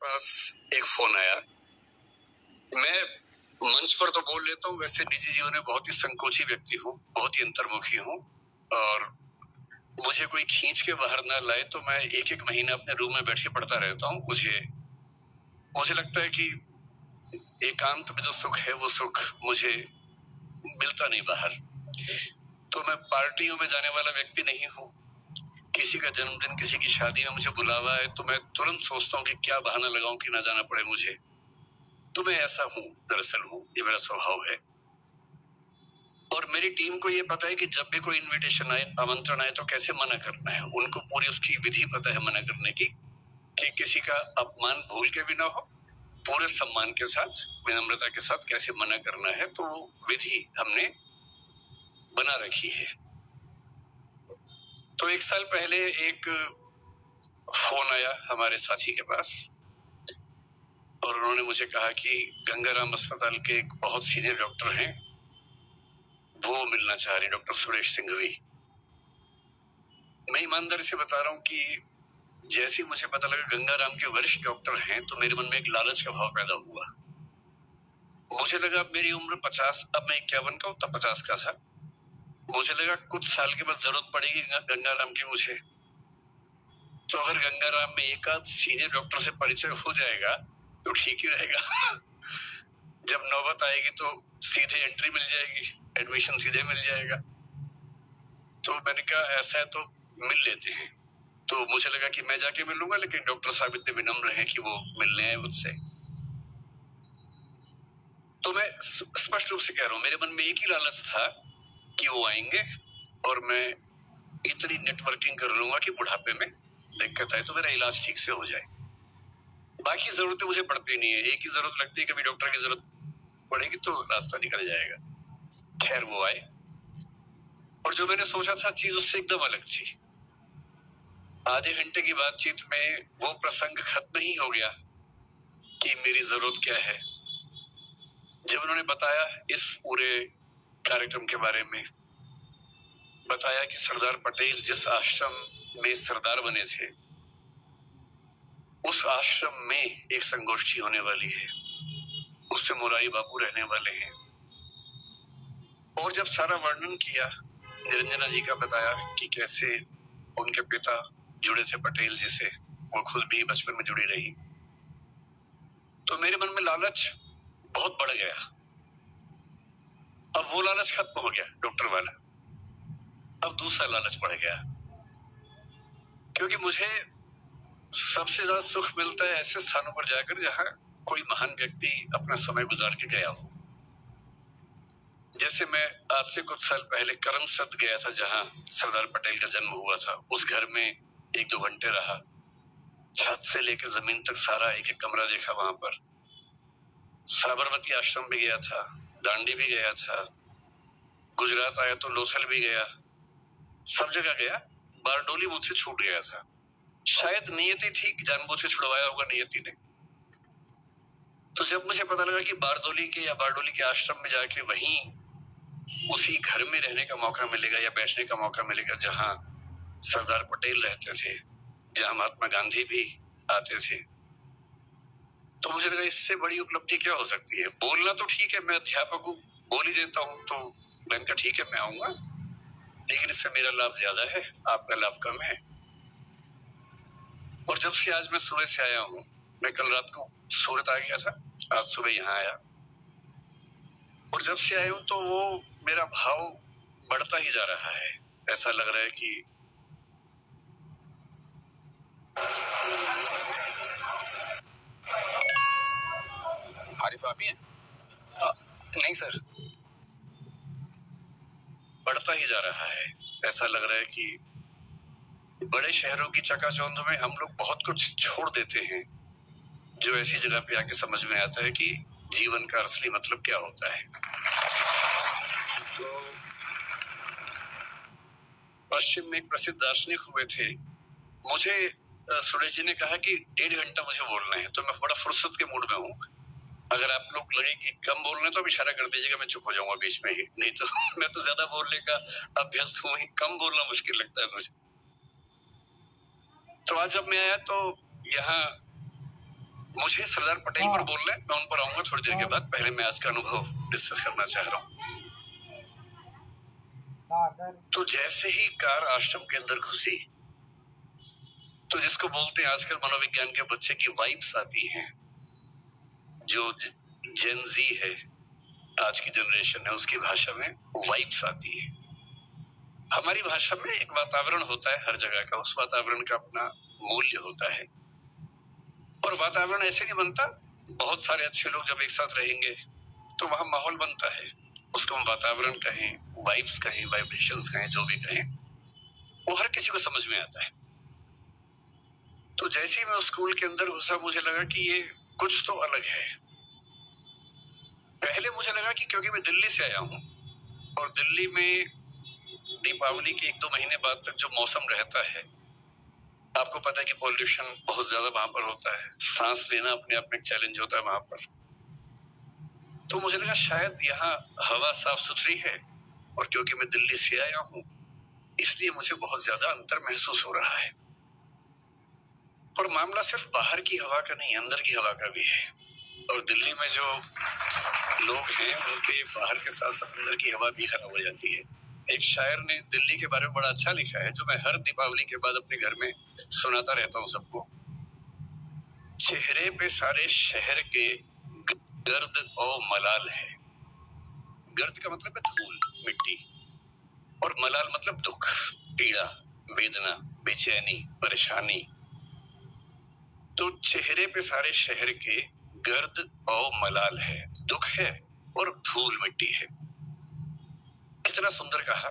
पास एक फोन आया। मैं मंच पर तो बोल लेता हूँ, वैसे निजी जीवन में बहुत ही संकोची व्यक्ति हूँ, बहुत ही अंतर्मुखी हूँ, और मुझे कोई खींच के बाहर ना लाए तो मैं एक एक महीना अपने रूम में बैठ के पढ़ता रहता हूँ। मुझे लगता है कि एकांत में जो सुख है वो सुख मुझे मिलता नहीं बाहर। तो मैं पार्टियों में जाने वाला व्यक्ति नहीं हूँ। किसी का जन्मदिन, किसी की शादी में मुझे बुलावा है तो मैं तुरंत सोचता हूँ कि क्या बहाना लगाऊं कि ना जाना पड़े मुझे। तो मैं ऐसा हूँ, दरअसल हूँ, ये मेरा स्वभाव है। और मेरी टीम को ये पता है कि जब भी कोई इनविटेशन आए, आमंत्रण आए, तो कैसे मना करना है। उनको पूरी उसकी विधि पता है मना करने की, कि किसी का अपमान भूल के भी ना हो, पूरे सम्मान के साथ, विनम्रता के साथ कैसे मना करना है। तो विधि हमने बना रखी है। तो एक साल पहले एक फोन आया हमारे साथी के पास, और उन्होंने मुझे कहा कि गंगाराम अस्पताल के एक बहुत सीनियर डॉक्टर हैं, वो मिलना चाह रहे, डॉक्टर सुरेश सिंघवी। मैं ईमानदारी से बता रहा हूँ कि जैसे मुझे पता लगा गंगाराम के वरिष्ठ डॉक्टर हैं, तो मेरे मन में एक लालच का भाव पैदा हुआ। मुझे लगा अब मेरी उम्र 50, अब मैं 51 का हूँ, तब 50 का था। मुझे लगा कुछ साल के बाद जरूरत पड़ेगी गंगाराम की मुझे। तो अगर गंगाराम में एक आध सीनियर डॉक्टर से परिचय हो जाएगा तो ठीक ही रहेगा। जब नौबत आएगी तो सीधे एंट्री मिल जाएगी, एडमिशन सीधे मिल जाएगा। तो मैंने कहा ऐसा है तो मिल लेते हैं। तो मुझे लगा कि मैं जाके मिलूंगा, लेकिन डॉक्टर साहब इतने विनम्र हैं कि वो मिलने आए मुझसे। तो मैं स्पष्ट रूप से कह रहा हूँ, मेरे मन में एक ही लालच था कि वो आएंगे और मैं इतनी नेटवर्किंग कर लूंगा कि बुढ़ापे में दिक्कत आए तो मेरा इलाज ठीक से हो जाए। बाकी जरूरतें मुझे पड़ती नहीं है, एक ही जरूरत लगती है, कभी डॉक्टर की जरूरत पड़ेगी तो रास्ता निकल जाएगा। खैर वो आए, और जो मैंने सोचा था चीज उससे एकदम अलग थी। आधे घंटे की बातचीत में वो प्रसंग खत्म ही हो गया कि मेरी जरूरत क्या है। जब उन्होंने बताया इस पूरे कार्यक्रम के बारे में, बताया कि सरदार पटेल जिस आश्रम में सरदार बने थे, उस आश्रम में एक संगोष्ठी होने वाली है, उससे मोरारी बापू रहने वाले हैं। और जब सारा वर्णन किया, निरंजना जी का बताया कि कैसे उनके पिता जुड़े थे पटेल जी से, वो खुद भी बचपन में जुड़ी रही, तो मेरे मन में लालच बहुत बढ़ गया। अब वो लालच खत्म हो गया डॉक्टर वाला, अब दूसरा लालच बढ़ गया, क्योंकि मुझे सबसे ज्यादा सुख मिलता है ऐसे स्थानों पर जाकर जहां कोई महान व्यक्ति अपना समय गुजार के गया हो। जैसे मैं आज से कुछ साल पहले करमसद गया था, जहां सरदार पटेल का जन्म हुआ था। उस घर में 1-2 घंटे रहा, छत से लेकर जमीन तक सारा एक एक कमरा देखा वहां पर। साबरमती आश्रम भी गया था, दांडी भी गया था, गुजरात आया तो लोथल भी गया, सब जगह गया। बारडोली मुझसे छूट गया था, शायद नियति थी, जानबूझ से छुड़वाया होगा नियति ने। तो जब मुझे पता लगा कि बारडोली के आश्रम में जाके वहीं उसी घर में रहने का मौका मिलेगा या बैठने का मौका मिलेगा जहां सरदार पटेल रहते थे, जहां महात्मा गांधी भी आते थे, तो मुझे लगा इससे बड़ी उपलब्धि क्या हो सकती है। बोलना तो ठीक है, मैं अध्यापक हूँ, बोल ही देता हूँ, तो मैंने कहा ठीक है मैं आऊंगा, लेकिन इससे मेरा लाभ ज्यादा है, आपका लाभ कम है। और जब से आज मैं सुबह से आया हूँ, मैं कल रात को सूरत आ गया था, आज सुबह यहाँ आया, और जब से आया हूँ तो वो मेरा भाव बढ़ता ही जा रहा है। ऐसा लग रहा है कि आरिफ आप ही हैं? नहीं सर। बढ़ता ही जा रहा है। ऐसा लग रहा है कि बड़े शहरों की चकाचौंध में हम लोग बहुत कुछ छोड़ देते हैं, जो ऐसी जगह पे आके समझ में आता है कि जीवन का असली मतलब क्या होता है। तो पश्चिम में एक प्रसिद्ध दार्शनिक हुए थे, मुझे सुरेश जी ने कहा कि 1.5 घंटा मुझे बोलना है, तो मैं बड़ा फुर्सत के मूड में हूँ। अगर आप लोग लगे कि कम बोलना तो इशारा कर दीजिएगा, मैं चुप हो जाऊंगा बीच में ही, नहीं तो मैं तो ज्यादा बोलने का अभ्यस्त हूँ ही, कम बोलना मुश्किल लगता है मुझे। तो आज जब मैं आया तो यहाँ मुझे सरदार पटेल पर बोलना है, मैं उन पर आऊंगा थोड़ी देर के बाद। पहले मैं आज का अनुभव डिस्कस करना चाह रहा हूँ। तो जैसे ही कार आश्रम के अंदर घुसी तो जिसको बोलते हैं आजकल मनोविज्ञान के बच्चे की वाइब्स आती हैं, जो जेनजी है, आज की जनरेशन है, उसकी भाषा में वाइब्स आती है। हमारी भाषा में एक वातावरण होता है हर जगह का, उस वातावरण का अपना मूल्य होता है। और वातावरण ऐसे नहीं बनता, बहुत सारे अच्छे लोग जब एक साथ रहेंगे तो वहां माहौल बनता है। उसको हम वातावरण कहें, वाइब्स कहें, वाइब्रेशंस कहें, जो भी कहें, वो हर किसी को समझ में आता है। तो जैसे ही मैं उस स्कूल के अंदर घुसा, मुझे लगा कि ये कुछ तो अलग है। पहले मुझे लगा कि क्योंकि मैं दिल्ली से आया हूं और दिल्ली में दीपावली के 1-2 महीने बाद तक जो मौसम रहता है, आपको पता है कि पॉल्यूशन बहुत ज्यादा वहां पर होता है, सांस लेना अपने आप में एक चैलेंज होता है वहां पर। तो मुझे लगा शायद यहाँ हवा साफ सुथरी है, और क्योंकि मैं दिल्ली से आया हूं इसलिए मुझे बहुत ज्यादा अंतर महसूस हो रहा है। और मामला सिर्फ बाहर की हवा का नहीं, अंदर की हवा का भी है। और दिल्ली में जो लोग हैं उनके बाहर के साथ साथ अंदर की हवा भी खराब हो जाती है। एक शायर ने दिल्ली के बारे में बड़ा अच्छा लिखा है, जो मैं हर दीपावली के बाद अपने घर में सुनाता रहता हूँ सबको। चेहरे पे सारे शहर के गर्द और मलाल है। गर्द का मतलब है धूल, मिट्टी, और मलाल मतलब दुख, पीड़ा, वेदना, बेचैनी, परेशानी। तो चेहरे पे सारे शहर के गर्द और मलाल है, दुख है और धूल मिट्टी है। कितना सुंदर कहा।